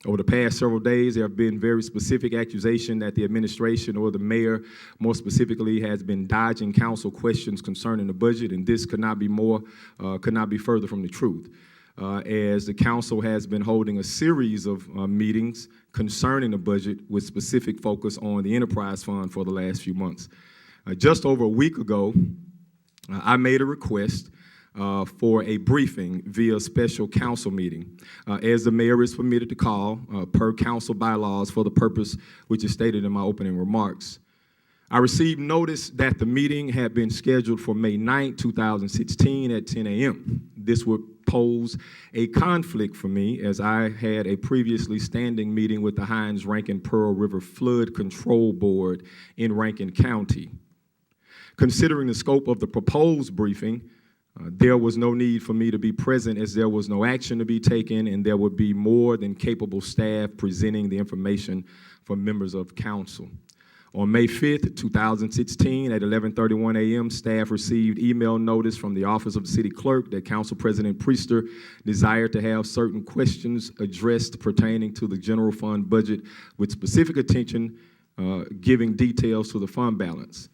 Over the past several days, there have been very specific accusations that the administration or the mayor, more specifically, has been dodging council questions concerning the budget, and this could not be further from the truth. As the council has been holding a series of meetings concerning the budget with specific focus on the enterprise fund for the last few months. Just over a week ago, I made a request for a briefing via special council meeting, as the mayor is permitted to call per council bylaws for the purpose which is stated in my opening remarks. I received notice that the meeting had been scheduled for May 9, 2016 at 10 a.m. This would pose a conflict for me, as I had a previously standing meeting with the Hines-Rankin-Pearl River Flood Control Board in Rankin County. Considering the scope of the proposed briefing, there was no need for me to be present, as there was no action to be taken, and there would be more than capable staff presenting the information for members of council. On May 5th, 2016, at 11:31 a.m., staff received email notice from the Office of the City Clerk that Council President Priester desired to have certain questions addressed pertaining to the general fund budget, with specific attention giving details to the fund balance.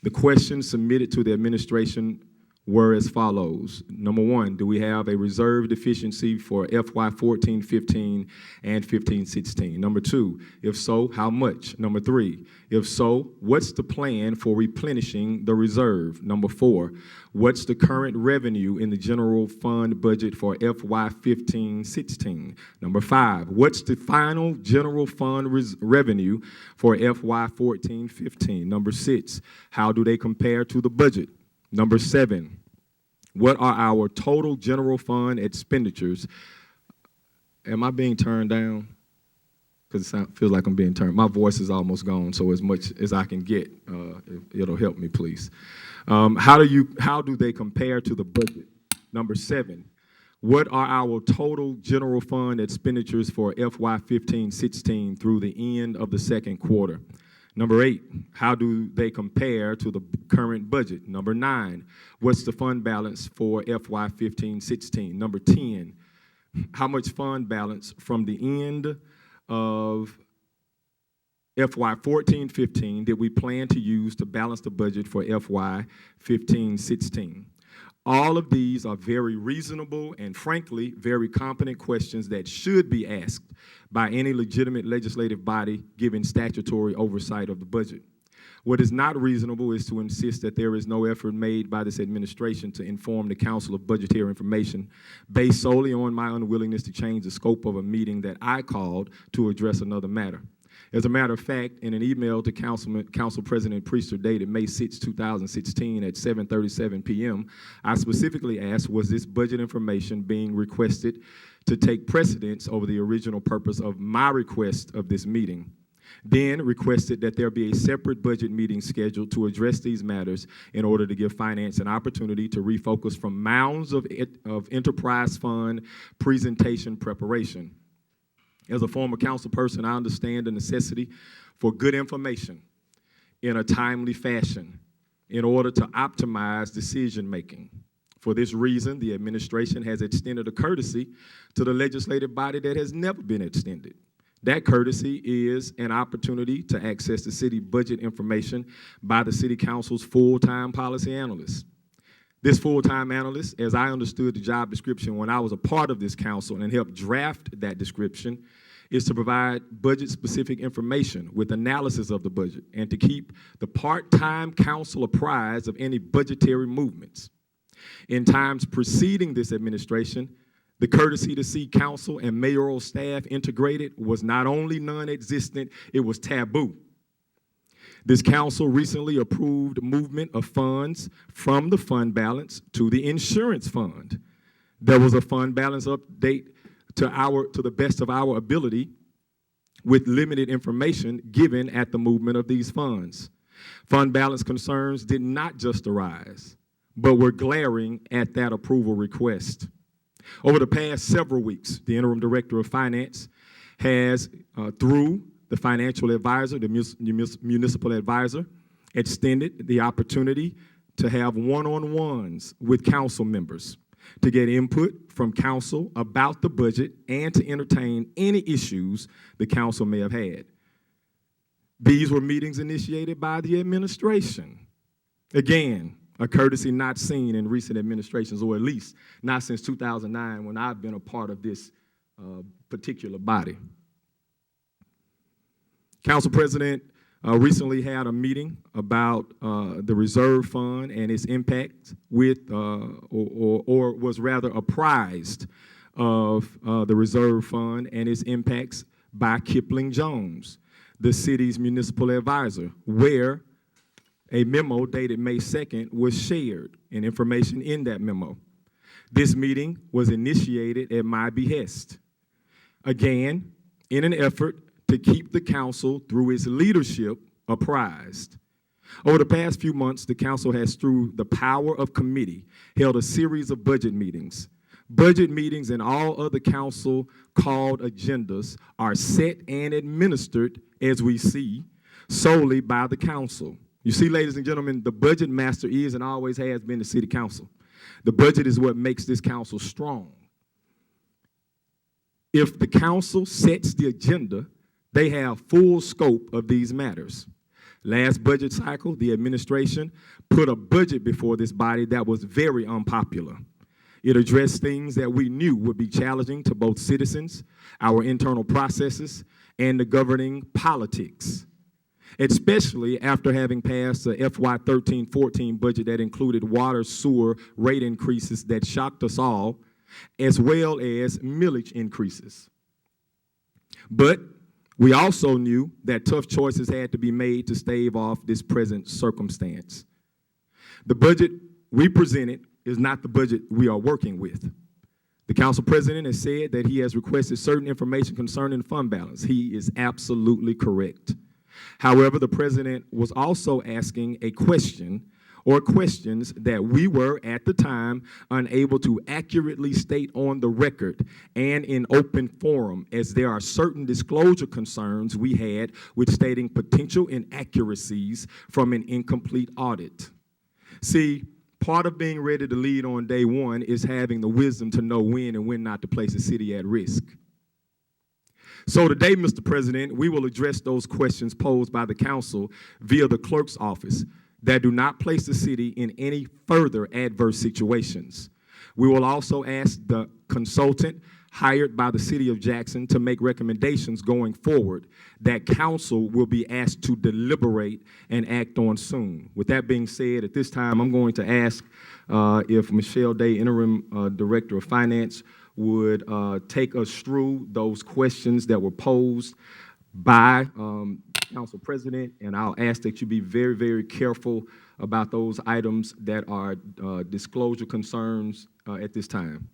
The questions submitted to the administration were as follows. Number one, do we have a reserve deficiency for FY 14-15 and 15-16? Number two, if so, how much? Number three, if so, what's the plan for replenishing the reserve? Number four, what's the current revenue in the general fund budget for FY 15-16? Number five, what's the final general fund revenue for FY 14-15? Number six, how do they compare to the budget? Number seven, what are our total general fund expenditures? Am I being turned down? Because it feels like I'm being turned. My voice is almost gone, so as much as I can get, it'll help me, please. How do they compare to the budget? Number seven, what are our total general fund expenditures for FY 15-16 through the end of the second quarter? Number eight, how do they compare to the current budget? Number nine, what's the fund balance for FY 15-16? Number 10, how much fund balance from the end of FY 14-15 did we plan to use to balance the budget for FY 15-16? All of these are very reasonable and, frankly, very competent questions that should be asked by any legitimate legislative body given statutory oversight of the budget. What is not reasonable is to insist that there is no effort made by this administration to inform the council of budgetary information based solely on my unwillingness to change the scope of a meeting that I called to address another matter. As a matter of fact, in an email to Council President Priester dated May 6, 2016 at 7:37 p.m., I specifically asked, was this budget information being requested to take precedence over the original purpose of my request of this meeting? Then requested that there be a separate budget meeting scheduled to address these matters in order to give finance an opportunity to refocus from mounds of enterprise fund presentation preparation. As a former council person, I understand the necessity for good information in a timely fashion in order to optimize decision-making. For this reason, the administration has extended a courtesy to the legislative body that has never been extended. That courtesy is an opportunity to access the city budget information by the city council's full-time policy analyst. This full-time analyst, as I understood the job description when I was a part of this council and helped draft that description, is to provide budget-specific information with analysis of the budget and to keep the part-time council apprised of any budgetary movements. In times preceding this administration, the courtesy to see council and mayoral staff integrated was not only non-existent, it was taboo. This council recently approved movement of funds from the fund balance to the insurance fund. There was a fund balance update to the best of our ability with limited information given at the movement of these funds. Fund balance concerns did not just arise, but were glaring at that approval request. Over the past several weeks, the interim director of finance has, through the financial advisor, the municipal advisor, extended the opportunity to have one-on-ones with council members to get input from council about the budget and to entertain any issues the council may have had. These were meetings initiated by the administration. Again, a courtesy not seen in recent administrations, or at least not since 2009 when I've been a part of this particular body. Council President recently had a meeting about the reserve fund and its impact with, or was rather apprised of the reserve fund and its impacts by Kipling Jones, the city's municipal advisor, where a memo dated May 2nd was shared and information in that memo. This meeting was initiated at my behest. Again, in an effort to keep the council through its leadership apprised. Over the past few months, the council has, through the power of committee, held a series of budget meetings. Budget meetings and all other council-called agendas are set and administered, as we see, solely by the council. You see, ladies and gentlemen, the budget master is and always has been the city council. The budget is what makes this council strong. If the council sets the agenda, they have full scope of these matters. Last budget cycle, the administration put a budget before this body that was very unpopular. It addressed things that we knew would be challenging to both citizens, our internal processes, and the governing politics, especially after having passed the FY 13-14 budget that included water, sewer rate increases that shocked us all, as well as millage increases. But we also knew that tough choices had to be made to stave off this present circumstance. The budget we presented is not the budget we are working with. The council president has said that he has requested certain information concerning the fund balance. He is absolutely correct. However, the president was also asking a question or questions that we were at the time unable to accurately state on the record and in open forum, as there are certain disclosure concerns we had with stating potential inaccuracies from an incomplete audit. See, part of being ready to lead on day one is having the wisdom to know when and when not to place a city at risk. So today, Mr. President, we will address those questions posed by the council via the clerk's office that do not place the city in any further adverse situations. We will also ask the consultant hired by the city of Jackson to make recommendations going forward that council will be asked to deliberate and act on soon. With that being said, at this time, I'm going to ask if Michelle Day, Interim Director of Finance, would take us through those questions that were posed by Council President, and I'll ask that you be very, very careful about those items that are disclosure concerns at this time.